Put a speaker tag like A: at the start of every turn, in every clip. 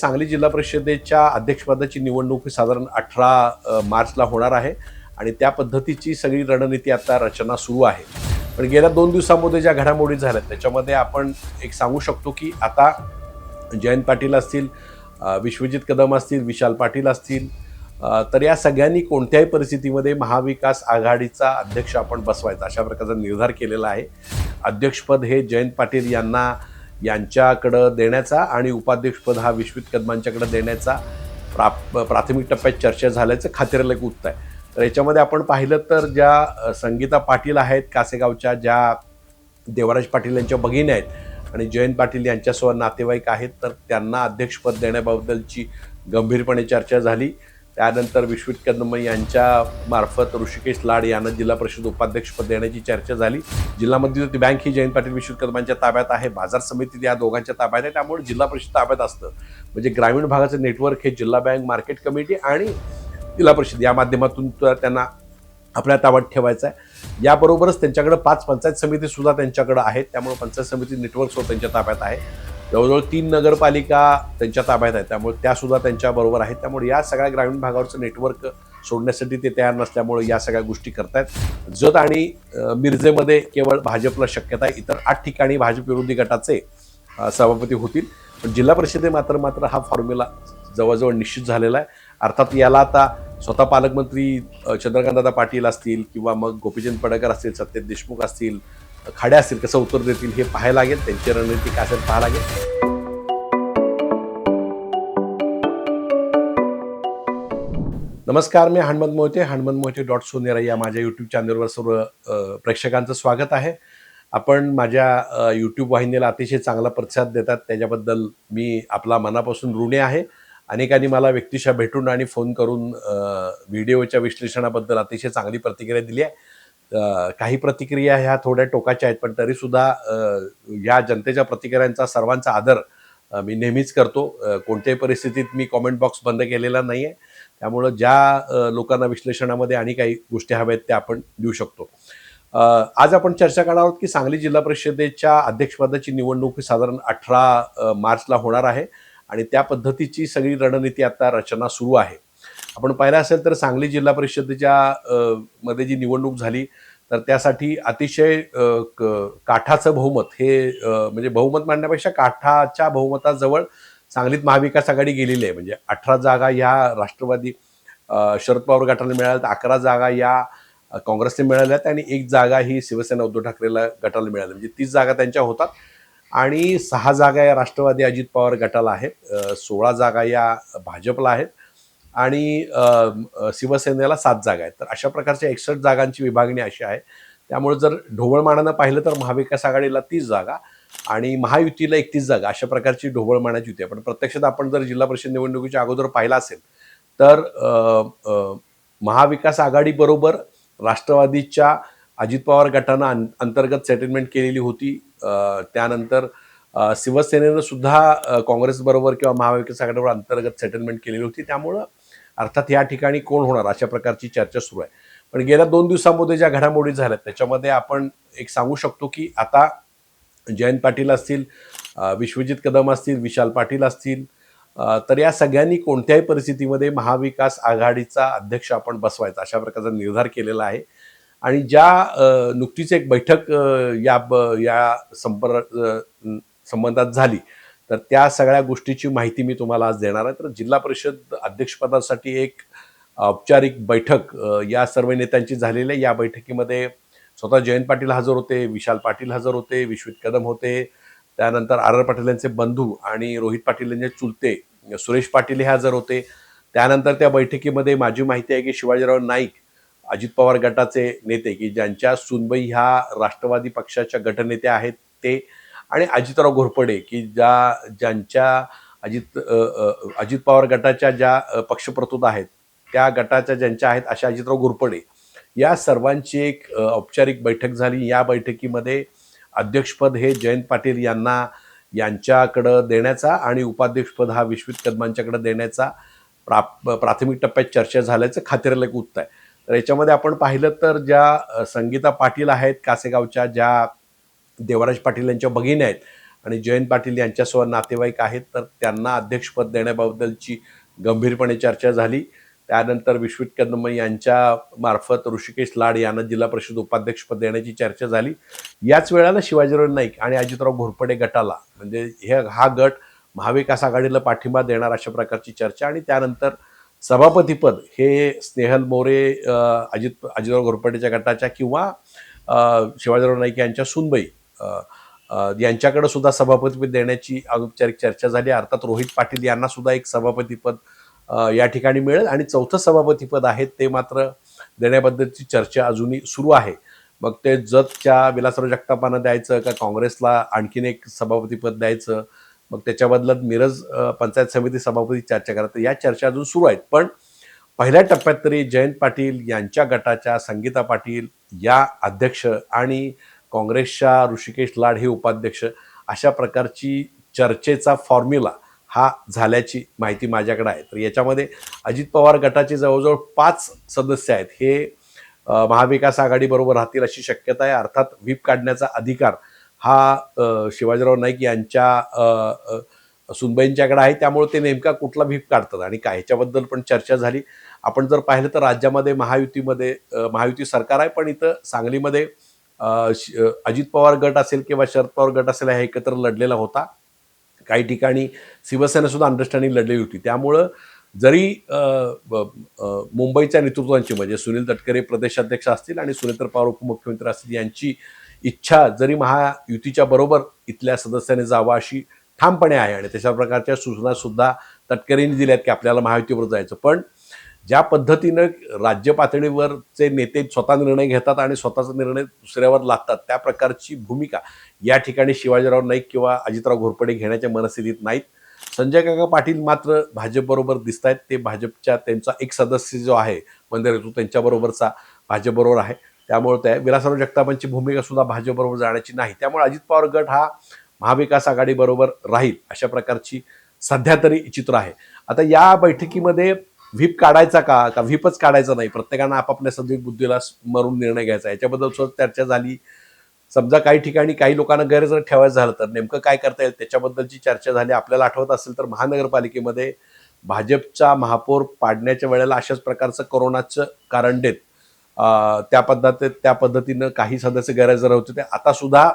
A: सांगली जिल्हा परिषदेच्या अध्यक्षपदाची निवडणूक साधारण 18 मार्चला होणार आहे आणि त्या पद्धतीची सगळी रणनीती आता रचना सुरू आहे. पण गेल्या 2 दिवसांमध्ये ज्या घडामोडी झाल्या त्याच्यामध्ये आपण एक सांगू शकतो की आता जयंत पाटील असतील, विश्वजित कदम असतील, विशाल पाटील असतील, तर या सगळ्यांनी कोणत्याही परिस्थितीमध्ये महाविकास आघाडीचा अध्यक्ष आपण बसवायचा अशा प्रकारचा निर्धार केलेला आहे. अध्यक्षपद हे जयंत पाटील यांच्याकडं देण्याचा आणि उपाध्यक्षपद हा विश्वजित कदमांच्याकडे देण्याचा प्राथमिक टप्प्यात चर्चा झाल्याचं खात्रीलायक वृत्त आहे. तर याच्यामध्ये आपण पाहिलं तर ज्या संगीता पाटील आहेत कासेगावच्या, ज्या देवराज पाटील यांच्या भगिनी आहेत आणि जयंत पाटील यांच्यासोबत नातेवाईक आहेत, तर त्यांना अध्यक्षपद देण्याबद्दलची गंभीरपणे चर्चा झाली. त्यानंतर विश्वजित कदम यांच्या मार्फत ऋषिकेश लाड यांना जिल्हा परिषद उपाध्यक्षपद देण्याची चर्चा झाली. जिल्हा मध्यवर्ती बँक ही जयंत पाटील विश्वजित कदमांच्या ताब्यात आहे, बाजार समिती या दोघांच्या ताब्यात आहे, त्यामुळे जिल्हा परिषद ताब्यात असतं. म्हणजे ग्रामीण भागाचं नेटवर्क हे जिल्हा बँक, मार्केट कमिटी आणि जिल्हा परिषद या माध्यमातून त्यांना आपल्या ताब्यात ठेवायचं आहे. याबरोबरच त्यांच्याकडे 5 पंचायत समिती सुद्धा त्यांच्याकडे आहेत, त्यामुळे पंचायत समिती नेटवर्क सुद्धा त्यांच्या ताब्यात आहे. जवळजवळ 3 नगरपालिका त्यांच्या ताब्यात आहेत, त्यामुळे त्यासुद्धा त्यांच्याबरोबर आहेत. त्यामुळे या सगळ्या ग्रामीण भागावरचं नेटवर्क सोडण्यासाठी ते तयार नसल्यामुळे या सगळ्या गोष्टी करतायत. जत आणि मिरजेमध्ये केवळ भाजपला शक्यता आहे, इतर 8 ठिकाणी भाजप विरोधी गटाचे सभापती होतील. पण जिल्हा परिषदे मात्र हा फॉर्म्युला जवळजवळ निश्चित झालेला आहे. अर्थात याला आता स्वतः पालकमंत्री चंद्रकांतदादा पाटील असतील किंवा मग गोपीचंद पडळकर असतील, सत्यजित देशमुख असतील, खाडे असतील, कसं उत्तर देतील हे पाहायला लागेल. त्यांची रणनीती काय असेल पाहायला लागेल. नमस्कार, मी हनुमंत मोहिते, हनुमंतमोहिते.सोनेरा या माझ्या यूट्यूब चॅनलवर सर्व प्रेक्षकांचं स्वागत आहे. आपण माझ्या यूट्यूब वाहिनीला अतिशय चांगला प्रतिसाद देतात, त्याच्याबद्दल मी आपला मनापासून ऋणी आहे. अनेकांनी मला व्यक्तिशः भेटून आणि फोन करून व्हिडिओच्या विश्लेषणाबद्दल अतिशय चांगली प्रतिक्रिया दिली आहे. काही प्रतिक्रिया ह्या थोड्या टोकाच्या आहेत, पण तरीसुद्धा या जनतेच्या प्रतिक्रियांचा सर्वांचा आदर मी नेहमीच करतो. कोणत्याही परिस्थितीत मी कॉमेंट बॉक्स बंद केलेला नाही आहे, त्यामुळं ज्या लोकांना विश्लेषणामध्ये आणि काही गोष्टी हव्या आहेत त्या आपण देऊ शकतो. आज आपण चर्चा करणार आहोत की सांगली जिल्हा परिषदेच्या अध्यक्षपदाची निवडणूक साधारण 18 मार्चला होणार आहे आणि त्या पद्धतीची सगळी रणनीती आता रचना सुरू आहे. आपण पाहिलं असेल तर सांगली जिल्हा परिषदेच्या मध्ये जी निवडणूक झाली तर त्यासाठी अतिशय काठाचं बहुमत हे म्हणजे बहुमत मांडण्यापेक्षा काठाच्या बहुमताजवळ सांगलीत महाविकास आघाडी गेलेली आहे. म्हणजे 18 जागा या राष्ट्रवादी शरद पवार गटाला मिळाल्या, तर 11 जागा या काँग्रेसने मिळाल्यात आणि 1 जागा ही शिवसेना उद्धव ठाकरेला गटाला मिळाली. म्हणजे 30 जागा त्यांच्या होतात आणि 6 जागा या राष्ट्रवादी अजित पवार गटाला आहेत, 16 जागा या भाजपला आहेत आणि शिवसेनेला 7 जागा आहेत. तर अशा प्रकारच्या 61 जागांची विभागणी अशी आहे. त्यामुळे जर ढोबळमानानं पाहिलं तर महाविकास आघाडीला 30 जागा आणि महायुतीला 31 जागा अशा प्रकारची ढोबळमानाची युती आहे. पण प्रत्यक्षात आपण जर जिल्हा परिषद निवडणुकीच्या अगोदर पाहिला असेल तर महाविकास आघाडीबरोबर राष्ट्रवादीच्या अजित पवार गटानं अंतर्गत सेटलमेंट केलेली होती. त्यानंतर शिवसेनेनं सुद्धा काँग्रेसबरोबर किंवा महाविकास आघाडीबरोबर अंतर्गत सेटलमेंट केलेली होती. त्यामुळं अर्थात या ठिकाणी कोण होणार अशा प्रकारची चर्चा सुरू आहे. पण गेल्या 2 दिवसांमध्ये ज्या घडामोडी झाल्या त्याच्यामध्ये आपण एक सांगू शकतो की आता जयंत पाटील असतील, विश्वजित कदम असतील, विशाल पाटील असतील, तर या सगळ्यांनी कोणत्याही परिस्थितीमध्ये महाविकास आघाडीचा अध्यक्ष आपण बसवायचा अशा प्रकारचा निर्धार केलेला आहे. आणि ज्या नुकतीच एक बैठक या संबंधात झाली तर त्या सगळ्या गोष्टीची माहिती मी तुम्हाला आज देणार आहे. तर जिल्हा परिषद अध्यक्षपदासाठी एक औपचारिक बैठक या सर्व नेत्यांची झालेली आहे. या बैठकीमध्ये स्वतः जयंत पाटील हजर होते, विशाल पाटील हजर होते, विश्वजित कदम होते, त्यानंतर आर पाटील यांचे बंधू आणि रोहित पाटील यांचे चुलते सुरेश पाटील हे हजर होते. त्यानंतर त्या बैठकीमध्ये माझी माहिती आहे की शिवाजीराव नाईक अजित पवार गटाचे नेते की ज्यांच्या सुनबाई ह्या राष्ट्रवादी पक्षाच्या गटनेत्या आहेत ते, आणि अजितराव घोरपडे की ज्यांच्या अजित पवार गटाच्या ज्या पक्षप्रतुता आहेत त्या गटाच्या ज्यांच्या आहेत अशा अजितराव घोरपडे या सर्वांची एक औपचारिक बैठक झाली. या बैठकीमध्ये अध्यक्षपद हे जयंत पाटील यांच्याकडं देण्याचा आणि उपाध्यक्षपद हा विश्वजित कदमांच्याकडे देण्याचा प्राथमिक टप्प्यात चर्चा झाल्याचं खात्रीलायक वृत्त आहे. तर याच्यामध्ये आपण पाहिलं तर ज्या संगीता पाटील आहेत कासेगावच्या, ज्या देवराज पाटील यांच्या भगिनी आहेत आणि जयंत पाटील यांच्यासोबत नातेवाईक आहेत, तर त्यांना अध्यक्षपद देण्याबद्दलची गंभीरपणे चर्चा झाली. त्यानंतर विश्वजित कदम यांच्या मार्फत ऋषिकेश लाड यांना जिल्हा परिषद उपाध्यक्षपद देण्याची चर्चा झाली. याच वेळेला शिवाजीराव नाईक आणि अजितराव घोरपडे गटाला, म्हणजे हा गट महाविकास आघाडीला पाठिंबा देणार अशा प्रकारची चर्चा. आणि त्यानंतर सभापतीपद हे स्नेहल मोरे अजितराव घोरपडेच्या गटाच्या किंवा शिवाजीराव नाईक यांच्या सुनबाई यांच्याकडे सुद्धा सभापतीपद देण्याची औपचारिक चर्चा झाली. अर्थात रोहित पाटील यांना सुद्धा एक सभापतीपद या ठिकाणी मिळेल. आणि चौथं सभापतीपद आहे ते मात्र देण्याबद्दलची चर्चा अजूनही सुरू आहे. मग ते जतच्या विलासराव जगतापांना द्यायचं का काँग्रेसला आणखीन एक सभापतीपद द्यायचं, मग त्याच्या बदल्यात मिरज पंचायत समिती सभापती चर्चा करायचं, या चर्चा अजून सुरू आहेत. पण पहिल्या टप्प्यात तरी जयंत पाटील यांच्या गटाच्या संगीता पाटील या अध्यक्ष आणि काँग्रेसच्या ऋषिकेश लाड हे उपाध्यक्ष, अशा प्रकारची चर्चेचा फॉर्म्युला हा झाल्याची माहिती माझ्याकडे आहे. तर याच्यामध्ये अजित पवार गटाचे जवळजवळ 5 सदस्य आहेत हे महाविकास आघाडीबरोबर राहतील अशी शक्यता आहे. अर्थात व्हीप काढण्याचा अधिकार हा शिवाजीराव नाईक यांच्या सुनबाईंच्याकडे आहे, त्यामुळे ते नेमका कुठला व्हीप काढतात आणि काय, ह्याच्याबद्दल पण चर्चा झाली. आपण जर पाहिलं तर राज्यामध्ये महायुती सरकार आहे, पण इथं सांगलीमध्ये अजित पवार गट असेल किंवा शरद पवार गट असेल हा एकत्र लढलेला होता. काही ठिकाणी शिवसेना सुद्धा अंडरस्टँडिंग लढलेली होती. त्यामुळं जरी मुंबईच्या नेतृत्वांची, म्हणजे सुनील तटकरे प्रदेशाध्यक्ष असतील आणि सुनेत्र पवार उपमुख्यमंत्री असतील, यांची इच्छा जरी महायुतीच्या बरोबर इथल्या सदस्यांनी जावं अशी ठामपणे आहे आणि तशा प्रकारच्या सूचना सुद्धा तटकरेंनी दिल्यात की आपल्याला महायुतीवर जायचं. पण ज्या पद्धतीनं राज्य पातळीवरचे नेते स्वतः निर्णय घेतात आणि स्वतःचा निर्णय दुसऱ्यावर लादतात, त्या प्रकारची भूमिका या ठिकाणी शिवाजीराव नाईक किंवा अजितराव घोरपडे घेण्याच्या मनस्थितीत नाहीत. संजय काका पाटील मात्र भाजपबरोबर दिसत आहेत. ते भाजपच्या त्यांचा एक सदस्य जो आहे मंदिर, तो त्यांच्याबरोबरचा भाजपबरोबर आहे. त्यामुळे त्या विलासराव जगतापांची भूमिका सुद्धा भाजपबरोबर जाण्याची नाही. त्यामुळे अजित पवार गट हा महाविकास आघाडीबरोबर राहील अशा प्रकारची सध्या तरी चित्र आहे. आता या बैठकीमध्ये व्हीप काढायचा का व्हीपच काढायचा नाही, प्रत्येकानं आपापल्या सदैव बुद्धीला स्मरून निर्णय घ्यायचा, याच्याबद्दल सुद्धा चर्चा झाली. समजा काही ठिकाणी काही लोकांना गैरहजर ठेवायचं झालं तर नेमकं काय करता येईल त्याच्याबद्दलची चर्चा झाली. आपल्याला आठवत असेल तर महानगरपालिकेमध्ये भाजपचा महापौर पाडण्याच्या वेळेला अशाच प्रकारचं कोरोनाचं कारण देत त्या पद्धतीनं काही सदस्य गैरहजर होते. ते आता सुद्धा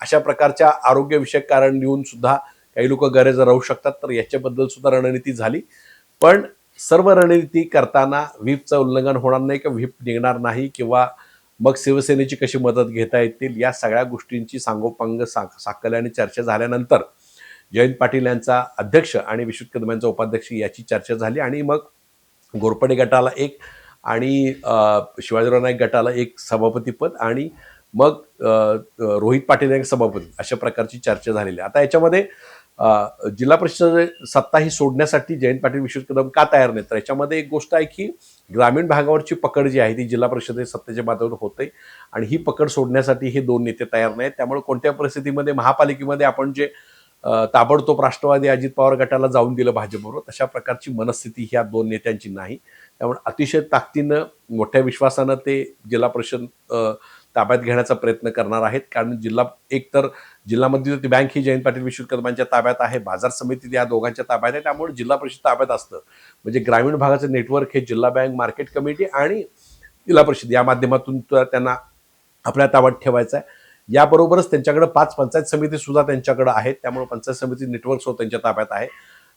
A: अशा प्रकारच्या आरोग्यविषयक कारण देऊन सुद्धा काही लोक गैरहजर राहू शकतात. तर याच्याबद्दल सुद्धा रणनीती झाली. पण सर्व रणनीती करताना व्हीपचं उल्लंघन होणार नाही किंवा व्हीप निघणार नाही किंवा मग शिवसेनेची कशी मदत घेता येतील, या सगळ्या गोष्टींची सांगोपांग साकल्या आणि चर्चा झाल्यानंतर जयंत पाटील यांचा अध्यक्ष आणि विश्वजित कदम यांचा उपाध्यक्ष याची चर्चा झाली. आणि मग घोरपडे गटाला एक आणि शिवाजीराव नाईक गटाला एक सभापतीपद आणि मग रोहित पाटील यांना सभापती, अशा प्रकारची चर्चा झालेली आहे. आता याच्यामध्ये जिल्हा परिषद सत्ता ही सोडण्यासाठी जयंत पाटील विश्वजित कदम का तयार नाहीत, तर याच्यामध्ये एक गोष्ट आहे की ग्रामीण भागावरची पकड जी आहे ती जिल्हा परिषद सत्तेच्या बाजूवर होते आणि ही पकड सोडण्यासाठी हे दोन नेते तयार नाहीत. त्यामुळे कोणत्या परिस्थितीमध्ये महापालिकेमध्ये आपण जे ताबडतोब राष्ट्रवादी अजित पवार गटाला जाऊन दिलं भाजपबरोबर, तशा प्रकारची मनस्थिती ह्या दोन नेत्यांची नाही. त्यामुळे अतिशय ताकदीनं मोठ्या विश्वासानं ते जिल्हा परिषद ताब्यात घेण्याचा प्रयत्न करणार आहेत. कारण एकतर जिल्हा मध्यवर्ती बँक ही जयंत पाटील विश्वजित कदमांच्या ताब्यात आहे, बाजार समिती या दोघांच्या ताब्यात आहे. त्यामुळे जिल्हा परिषद ताब्यात असतं म्हणजे ग्रामीण भागाचं नेटवर्क हे जिल्हा बँक, मार्केट कमिटी आणि जिल्हा परिषद या माध्यमातून त्यांना आपल्या ताब्यात ठेवायचं आहे. याबरोबरच त्यांच्याकडे 5 पंचायत समिती सुद्धा त्यांच्याकडे आहेत. त्यामुळे पंचायत समिती नेटवर्क सुद्धा त्यांच्या ताब्यात आहे.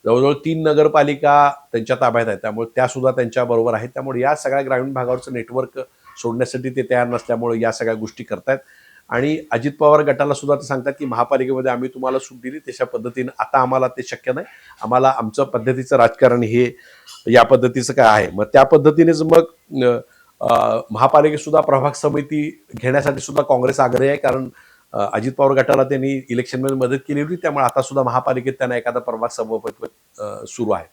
A: जवळजवळ 3 नगरपालिका त्यांच्या ताब्यात आहेत, त्यामुळे त्या सुद्धा त्यांच्याबरोबर आहेत. त्यामुळे या सगळ्या ग्रामीण भागावरचं नेटवर्क सोडण्यासाठी ते तयार नसल्यामुळे या सगळ्या गोष्टी करतायत. आणि अजित पवार गटाला सुद्धा ते सांगतात की महापालिकेमध्ये आम्ही तुम्हाला सूट दिली, तशा पद्धतीनं आता आम्हाला ते शक्य नाही, आम्हाला आमचं पद्धतीचं राजकारण हे या पद्धतीचं काय आहे. मग त्या पद्धतीनेच मग महापालिकेत सुद्धा प्रभाग समिती घेण्यासाठी सुद्धा काँग्रेस आग्रही आहे. कारण अजित पवार गटाला त्यांनी इलेक्शनमध्ये मदत केली होती, त्यामुळे आता सुद्धा महापालिकेत त्यांना एखादा प्रभाग सभापतिपद सुरू आहे.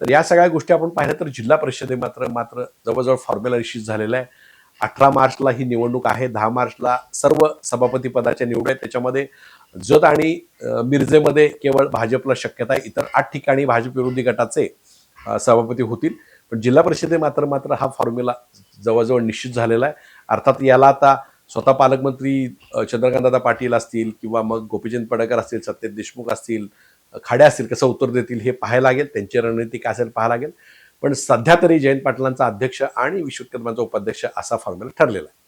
A: तर या सगळ्या गोष्टी आपण पाहिल्या तर जिल्हा परिषदे मात्र जवळजवळ फॉर्म्युला निश्चित झालेला आहे. 18 मार्चला ही निवडणूक आहे. 10 मार्चला सर्व सभापती पदाच्या निवड आहेत. त्याच्यामध्ये जत आणि मिरजेमध्ये केवळ भाजपला शक्यता आहे. इतर 8 ठिकाणी भाजप विरोधी गटाचे सभापती होतील. पण जिल्हा परिषदे मात्र हा फॉर्म्युला जवळजवळ निश्चित झालेला आहे. अर्थात याला आता स्वतः पालकमंत्री चंद्रकांतदादा पाटील असतील किंवा मग गोपीचंद पडळकर असतील, सत्यजित देशमुख असतील, खाडे असतील, कसं उत्तर देतील हे पाहायला लागेल. त्यांची रणनीती काय असेल पाहायला लागेल. पण सध्या तरी जयंत पाटलांचा अध्यक्ष आणि विश्वजित कदमांचा उपाध्यक्ष असा फॉर्म्युला ठरलेला आहे.